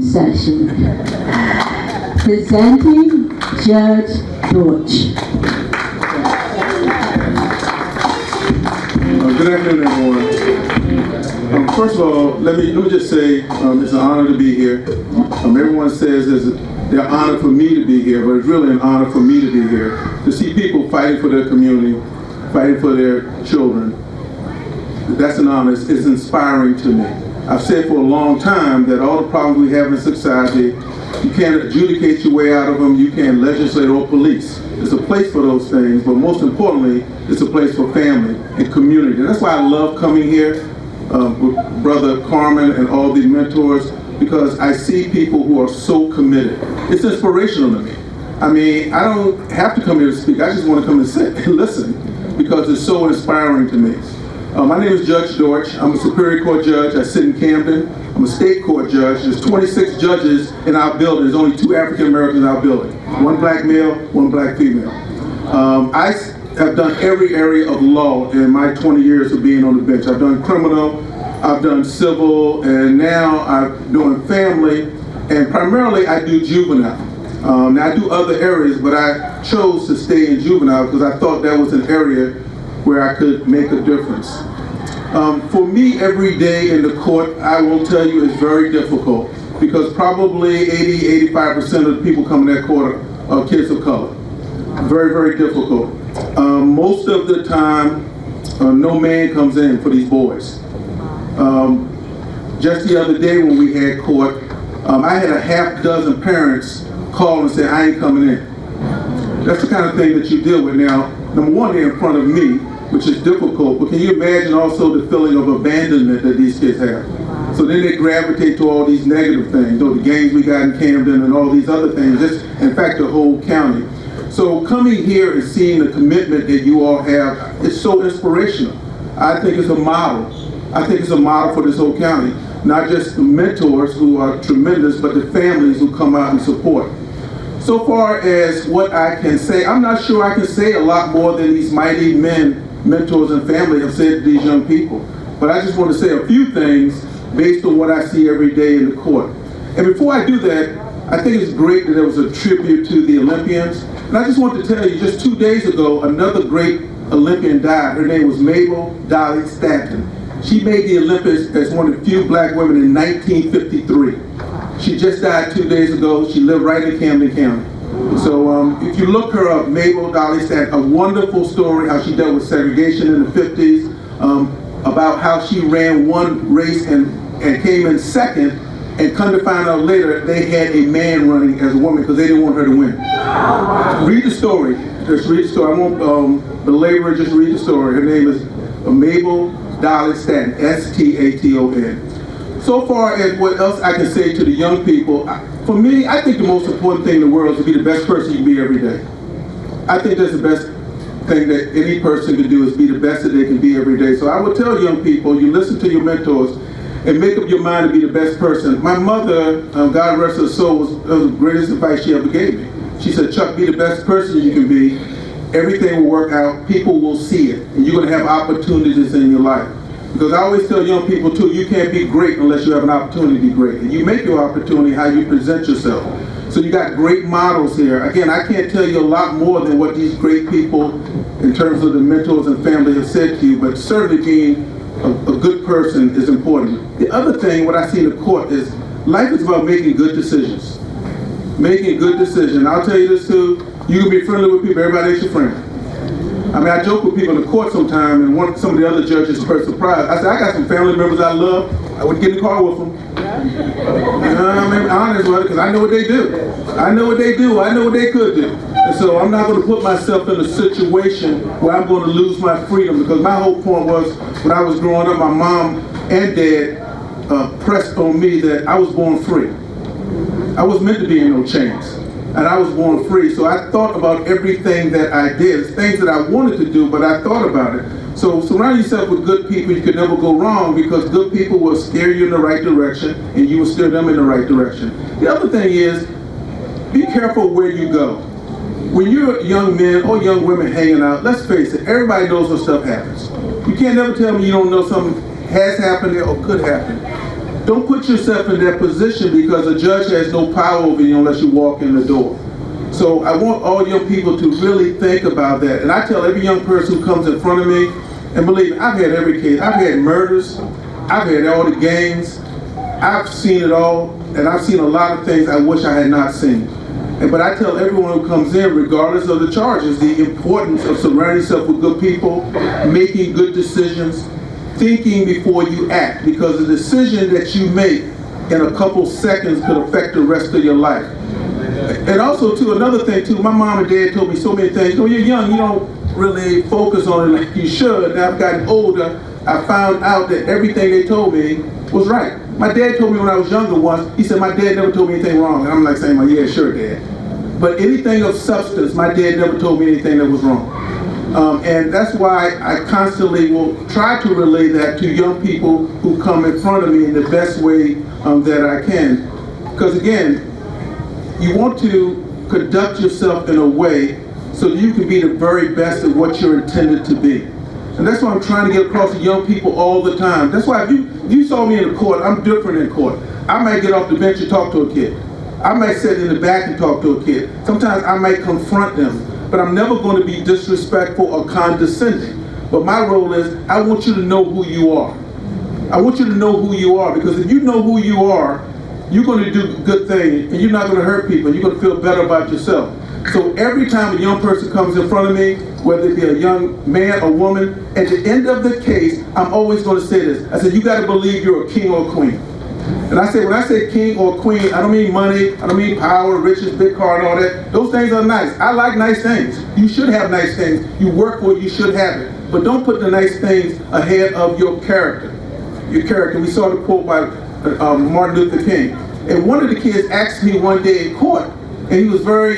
session. Presenting Judge Dortch. Good afternoon, everyone. First of all, let me just say it's an honor to be here. Everyone says they're honored for me to be here, but it's really an honor for me to be here, to see people fighting for their community, fighting for their children. That's an honor. It's inspiring to me. I've said for a long time that all the problems we have in society, you can't adjudicate your way out of them, you can't legislate or police. There's a place for those things, but most importantly, it's a place for family and community. And that's why I love coming here with Brother Carmen and all the mentors, because I see people who are so committed. It's inspirational to me. I mean, I don't have to come here to speak. I just want to come and sit and listen because it's so inspiring to me. My name is Judge Dortch. I'm a Superior Court judge. I sit in Camden. I'm a state court judge. There's 26 judges in our building. There's only 2 African Americans in our building. 1 black male, 1 black female. I have done every area of law in my 20 years of being on the bench. I've done criminal, I've done civil, and now I'm doing family, and primarily I do juvenile. Now I do other areas, but I chose to stay in juvenile because I thought that was an area where I could make a difference. For me, every day in the court, I will tell you, is very difficult because probably 80–85% of the people coming to that court are kids of color. Very, very difficult. Most of the time, no man comes in for these boys. Just the other day when we had court, I had a half dozen parents call and say, I ain't coming in. That's the kind of thing that you deal with. Now, number one, they're in front of me, which is difficult, but can you imagine also the feeling of abandonment that these kids have? So then they gravitate to all these negative things, the gangs we got in Camden and all these other things, just in fact the whole county. So coming here and seeing the commitment that you all have, it's so inspirational. I think it's a model. I think it's a model for this whole county. Not just the mentors who are tremendous, but the families who come out and support. So far as what I can say, I'm not sure I can say a lot more than these mighty men, mentors and family have said to these young people. But I just want to say a few things based on what I see every day in the court. And before I do that, I think it's great that there was a tribute to the Olympians. And I just want to tell you, just 2 days ago, another great Olympian died. Her name was Mabel Dolly Stanton. She made the Olympics as one of the few black women in 1953. She just died 2 days ago. She lived right in Camden County. So if you look her up, Mabel Dolly Stanton, a wonderful story how she dealt with segregation in the 50s, about how she ran one race and came in second, and come to find out later they had a man running as a woman because they didn't want her to win. Read the story. Just read the story. I won't belabor it, just read the story. Her name is Mabel Dolly Stanton, S-T-A-T-O-N. So far as what else I can say to the young people, for me, I think the most important thing in the world is to be the best person you can be every day. I think that's the best thing that any person can do, is be the best that they can be every day. So I would tell young people, you listen to your mentors and make up your mind to be the best person. My mother, God rest her soul, was the greatest advice she ever gave me. She said, Chuck, be the best person you can be. Everything will work out. People will see it. And you're going to have opportunities in your life. Because I always tell young people, too, you can't be great unless you have an opportunity to be great. And you make your opportunity how you present yourself. So you got great models here. Again, I can't tell you a lot more than what these great people, in terms of the mentors and family, have said to you, but certainly being a good person is important. The other thing, what I see in the court, is life is about making good decisions. Making good decisions. I'll tell you this, too. You can be friendly with people, everybody ain't your friend. I mean, I joke with people in the court sometime, and some of the other judges were surprised. I said, I got some family members I love. I would get in the car with them. You know what I mean? Honest with it, because I know what they do. I know what they do. I know what they could do. And so I'm not going to put myself in a situation where I'm going to lose my freedom, because my whole point was, when I was growing up, my mom and dad pressed on me that I was born free. I was meant to be in no chains. And I was born free, so I thought about everything that I did. Things that I wanted to do, but I thought about it. So surround yourself with good people. You can never go wrong, because good people will steer you in the right direction, and you will steer them in the right direction. The other thing is, be careful where you go. When you're young men or young women hanging out, let's face it, everybody knows when stuff happens. You can't never tell me you don't know something has happened there or could happen. Don't put yourself in that position, because a judge has no power over you unless you walk in the door. So I want all young people to really think about that. And I tell every young person who comes in front of me, and believe me, I've had every case. I've had murders, I've had all the gangs, I've seen it all, and I've seen a lot of things I wish I had not seen. But I tell everyone who comes in, regardless of the charges, the importance of surrounding yourself with good people, making good decisions, thinking before you act, because the decision that you make in a couple seconds could affect the rest of your life. And also, too, another thing, too, my mom and dad told me so many things. When you're young, you don't really focus on it like you should. Now I've gotten older, I found out that everything they told me was right. My dad told me when I was younger once, he said, my dad never told me anything wrong. And I'm like saying, well, yeah, sure, Dad. But anything of substance, my dad never told me anything that was wrong. And that's why I constantly will try to relay that to young people who come in front of me in the best way that I can. Because again, you want to conduct yourself in a way so that you can be the very best of what you're intended to be. And that's what I'm trying to get across to young people all the time. That's why if you saw me in the court, I'm different in court. I might get off the bench and talk to a kid. I might sit in the back and talk to a kid. Sometimes I might confront them, but I'm never going to be disrespectful or condescending. But my role is, I want you to know who you are. I want you to know who you are, because if you know who you are, you're going to do good things, and you're not going to hurt people, and you're going to feel better about yourself. So every time a young person comes in front of me, whether it be a young man or woman, at the end of the case, I'm always going to say this. I said, you got to believe you're a king or a queen. And I say, when I say king or queen, I don't mean money, I don't mean power, riches, big car, and all that. Those things are nice. I like nice things. You should have nice things. You work for it, you should have it. But don't put the nice things ahead of your character. Your character. We saw the quote by Martin Luther King. And one of the kids asked me one day in court, and he was very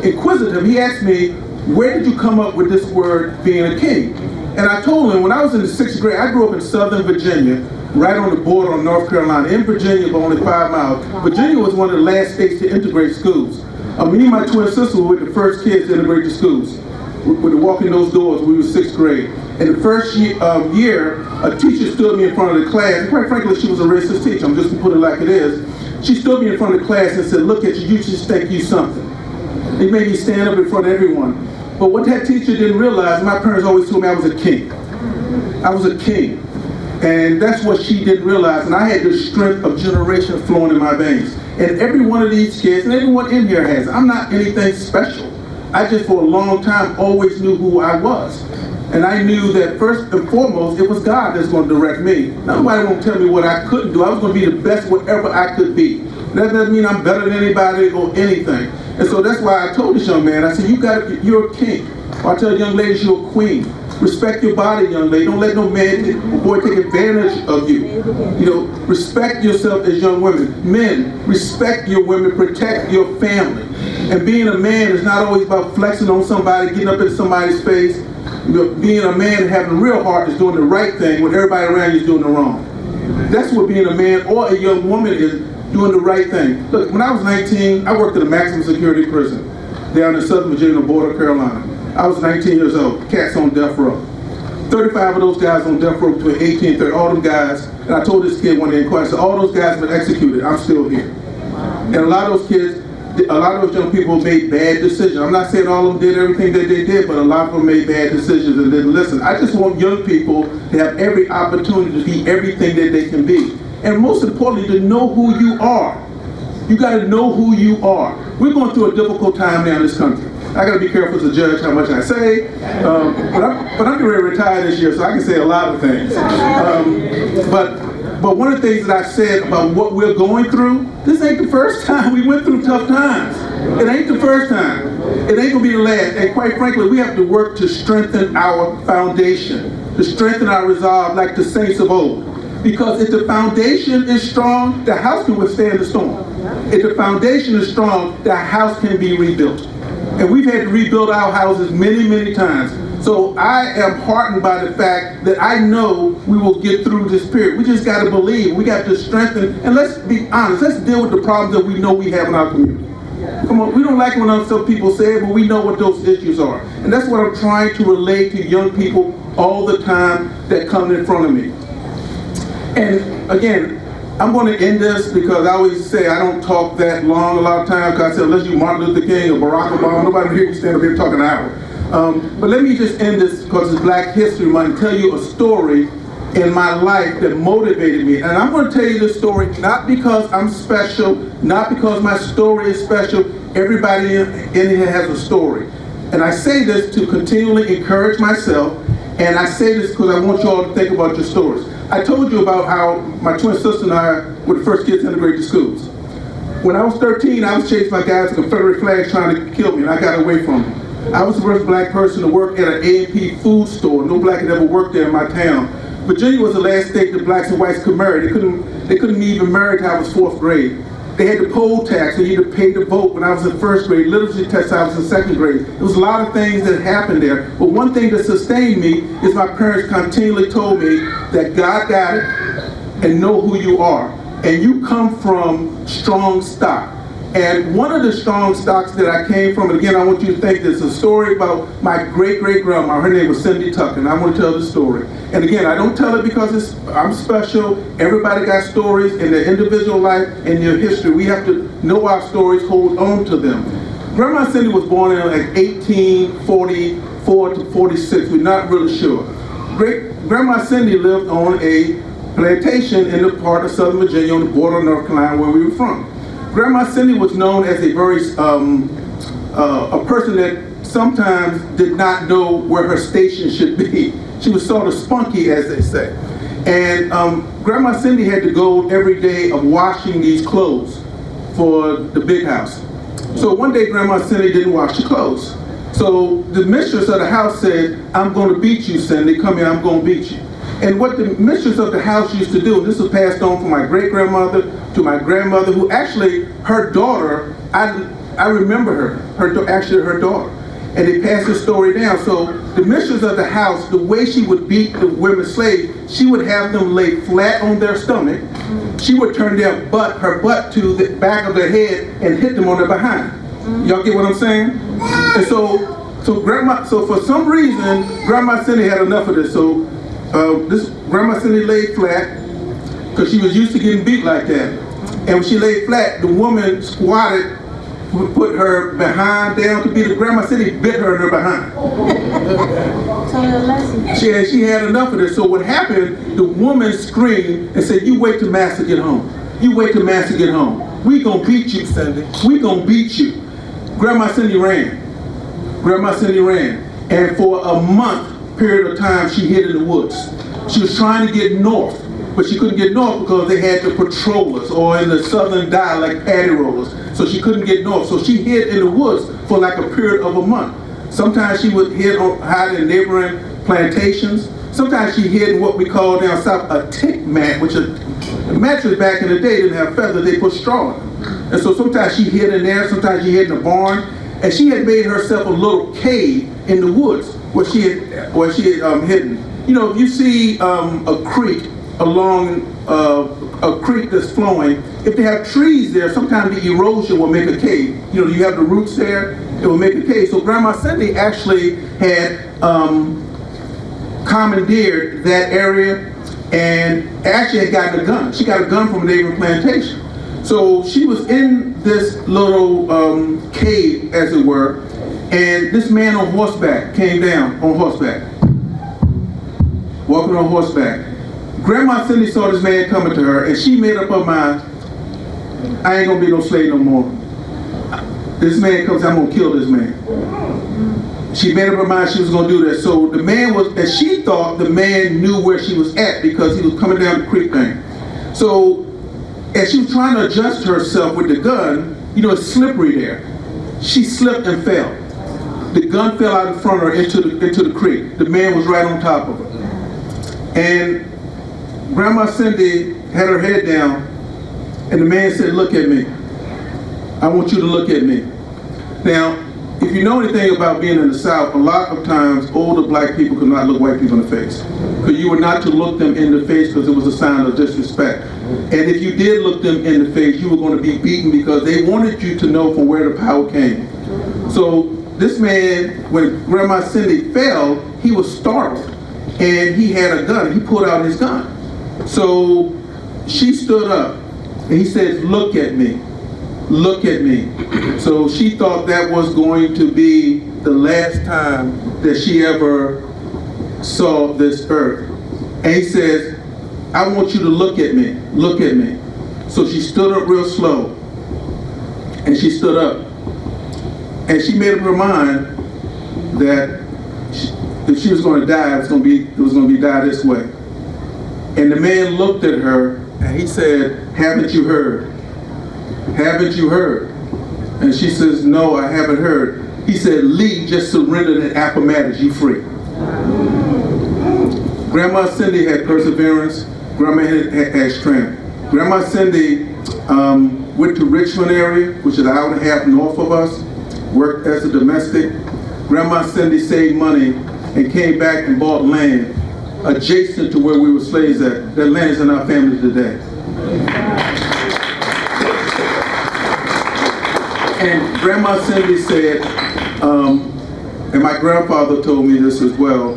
inquisitive. He asked me, where did you come up with this word being a king? And I told him, when I was in the 6th grade, I grew up in Southern Virginia, right on the border of North Carolina, in Virginia, but only 5 miles. Virginia was one of the last states to integrate schools. Me and my twin sister were the first kids to integrate the schools. We were walking those doors when we were 6th grade. And the first year, a teacher stood me in front of the class, and quite frankly, she was a racist teacher, I'm just going to put it like it is. She stood me in front of the class and said, look at you, you just think you something. It made me stand up in front of everyone. But what that teacher didn't realize, my parents always told me I was a king. I was a king. And that's what she didn't realize. And I had the strength of generation flowing in my veins. And every one of these kids, and everyone in here has, I'm not anything special. I just, for a long time, always knew who I was. And I knew that first and foremost, it was God that's going to direct me. Nobody won't tell me what I couldn't do. I was going to be the best whatever I could be. That doesn't mean I'm better than anybody or anything. And so that's why I told this young man, I said, you're a king. Or I tell young ladies, you're a queen. Respect your body, young lady. Don't let no man or boy take advantage of you. You know, respect yourself as young women. Men, respect your women, protect your family. And being a man is not always about flexing on somebody, getting up in somebody's face. You know, being a man and having a real heart is doing the right thing when everybody around you is doing the wrong. That's what being a man or a young woman is, doing the right thing. Look, when I was 19, I worked at a maximum security prison down in Southern Virginia, border of Carolina. I was 19 years old, cats on death row. 35 of those guys on death row between 18 and 30, all them guys, and I told this kid one day in class, so all those guys have been executed, I'm still here. And a lot of those kids, a lot of those young people made bad decisions. I'm not saying all of them did everything that they did, but a lot of them made bad decisions and didn't listen. I just want young people to have every opportunity to be everything that they can be. And most importantly, to know who you are. You got to know who you are. We're going through a difficult time now in this country. I got to be careful as a judge how much I say, but I'm getting ready to retire this year, so I can say a lot of things. But one of the things that I've said about what we're going through, this ain't the first time we went through tough times. It ain't the first time. It ain't going to be the last. And quite frankly, we have to work to strengthen our foundation, to strengthen our resolve like the saints of old. Because if the foundation is strong, the house can withstand the storm. If the foundation is strong, the house can be rebuilt. And we've had to rebuild our houses many, many times. So I am heartened by the fact that I know we will get through this period. We just got to believe. We got to strengthen. And let's be honest. Let's deal with the problems that we know we have in our community. Come on, we don't like it when some people say it, but we know what those issues are. And that's what I'm trying to relate to young people all the time that come in front of me. And again, I'm going to end this because I always say I don't talk that long a lot of times, because I said unless you Martin Luther King or Barack Obama, nobody will hear you stand up here talking an hour. But let me just end this because it's Black History Month and tell you a story in my life that motivated me. And I'm going to tell you this story not because I'm special, not because my story is special. Everybody in here has a story. And I say this to continually encourage myself, and I say this because I want you all to think about your stories. I told you about how my twin sister and I were the first kids to integrate to schools. When I was 13, I was chased by guys with Confederate flags trying to kill me, and I got away from them. I was the first black person to work at an A&P food store. No black had ever worked there in my town. Virginia was the last state that blacks and whites could marry. They couldn't even marry until I was 4th grade. They had the poll tax, so you had to pay to vote when I was in 1st grade. Literacy test, I was in 2nd grade. There was a lot of things that happened there. But one thing that sustained me is my parents continually told me that God got it and know who you are. And you come from strong stock. And one of the strong stocks that I came from, and again, I want you to think this, is a story about my great-great-grandma. Her name was Cindy Tucker, and I want to tell the story. And again, I don't tell it because I'm special. Everybody got stories in their individual life and their history. We have to know our stories, hold on to them. Grandma Cindy was born in like 1844 to 46. We're not really sure. Grandma Cindy lived on a plantation in the part of Southern Virginia on the border of North Carolina where we were from. Grandma Cindy was known as a very, a person that sometimes did not know where her station should be. She was sort of spunky, as they say. And Grandma Cindy had to go every day of washing these clothes for the big house. So one day Grandma Cindy didn't wash the clothes. So the mistress of the house said, "I'm going to beat you, Cindy. Come here, I'm going to beat you." And what the mistress of the house used to do, and this was passed on from my great-grandmother to my grandmother, who actually, her daughter, I remember her daughter. And they passed the story down. So the mistress of the house, the way she would beat the women slaves, she would have them lay flat on their stomach. She would turn her butt to the back of their head and hit them on their behind. Y'all get what I'm saying? And so for some reason, Grandma Cindy had enough of this. So this Grandma Cindy laid flat because she was used to getting beat like that. And when she laid flat, the woman squatted, put her behind down to beat her. Grandma Cindy bit her in her behind. She had enough of this. So what happened, the woman screamed and said, "You wait till Master get home. You wait till Master get home. We gonna beat you, Cindy. We gonna beat you." Grandma Cindy ran. Grandma Cindy ran. And for a month period of time, she hid in the woods. She was trying to get north, but she couldn't get north because they had the patrollers, or in the southern dialect, paddy rollers. So she couldn't get north. So she hid in the woods for like a period of a month. Sometimes she would hide in neighboring plantations. Sometimes she hid in what we call down south a tick mat, which a mattress back in the day didn't have feathers, they put straw in them. And so sometimes she hid in there, sometimes she hid in the barn. And she had made herself a little cave in the woods where she had hidden. You know, if you see a creek along a creek that's flowing, if they have trees there, sometimes the erosion will make a cave. You know, you have the roots there, it will make a cave. So Grandma Cindy actually had commandeered that area and actually had gotten a gun. She got a gun from a neighboring plantation. So she was in this little cave, as it were, and this man on horseback came down on horseback, walking on horseback. Grandma Cindy saw this man coming to her, and she made up her mind, I ain't gonna be no slave no more. This man comes, I'm gonna kill this man. She made up her mind she was gonna do that. So the man was, and she thought the man knew where she was at because he was coming down the creek thing. So as she was trying to adjust herself with the gun, you know, it's slippery there. She slipped and fell. The gun fell out in front of her into the creek. The man was right on top of her. And Grandma Cindy had her head down, and the man said, "Look at me. I want you to look at me." Now, if you know anything about being in the South, a lot of times older black people could not look white people in the face. Because you were not to look them in the face because it was a sign of disrespect. And if you did look them in the face, you were going to be beaten because they wanted you to know from where the power came. So this man, when Grandma Cindy fell, he was startled. And he had a gun. He pulled out his gun. So she stood up and he said, look at me. Look at me. So she thought that was going to be the last time that she ever saw this earth. And he says, I want you to look at me. Look at me. So she stood up real slow. And she stood up. And she made up her mind that if she was going to die, it was going to be die this way. And the man looked at her and he said, haven't you heard? Haven't you heard? And she says, no, I haven't heard. He said, Lee just surrendered at Appomattox, you free. Grandma Cindy had perseverance. Grandma had strength. Grandma Cindy went to Richmond area, which is an hour and a half north of us, worked as a domestic. Grandma Cindy saved money and came back and bought land adjacent to where we were slaves at. That land is in our family today. And Grandma Cindy said, and my grandfather told me this as well,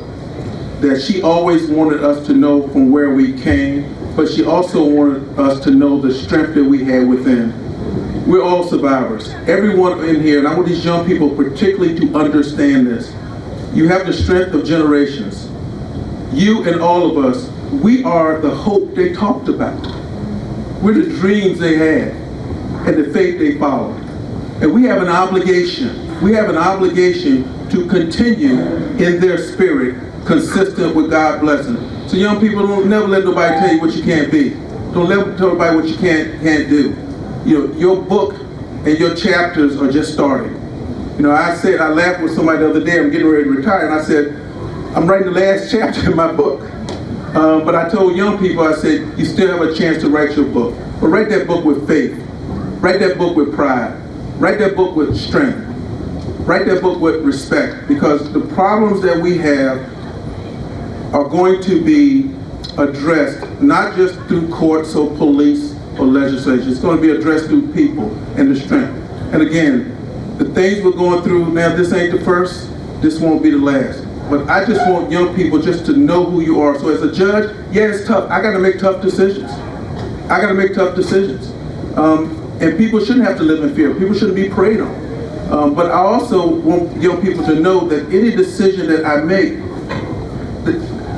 that she always wanted us to know from where we came, but she also wanted us to know the strength that we had within. We're all survivors. Everyone in here, and I want these young people particularly to understand this. You have the strength of generations. You and all of us, we are the hope they talked about. We're the dreams they had and the faith they followed. And we have an obligation. We have an obligation to continue in their spirit, consistent with God's blessing. So young people, don't never let nobody tell you what you can't be. Don't let tell nobody what you can't do. You know, your book and your chapters are just starting. You know, I laughed with somebody the other day, I'm getting ready to retire, and I said, I'm writing the last chapter in my book. But I told young people, I said, you still have a chance to write your book. But write that book with faith. Write that book with pride. Write that book with strength. Write that book with respect, because the problems that we have are going to be addressed not just through courts or police or legislation. It's going to be addressed through people and the strength. And again, the things we're going through now, this ain't the first, this won't be the last. But I just want young people just to know who you are. So as a judge, yeah, it's tough. I got to make tough decisions. I got to make tough decisions. And people shouldn't have to live in fear. People shouldn't be preyed on. But I also want young people to know that any decision that I make,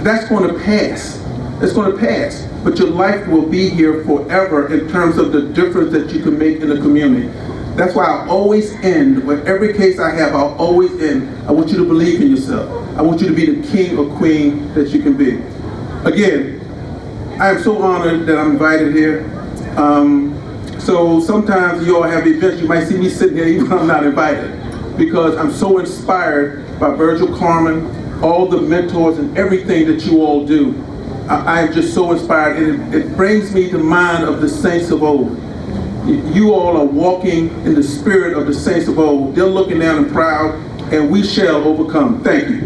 that's going to pass. It's going to pass. But your life will be here forever in terms of the difference that you can make in the community. That's why I always end, with every case I have, I'll always end, I want you to believe in yourself. I want you to be the king or queen that you can be. Again, I am so honored that I'm invited here. So sometimes you all have events, you might see me sitting here even when I'm not invited, because I'm so inspired by Virgil Carmen, all the mentors and everything that you all do. I am just so inspired, and it brings me to mind of the saints of old. You all are walking in the spirit of the saints of old. They're looking down and proud, and we shall overcome. Thank you.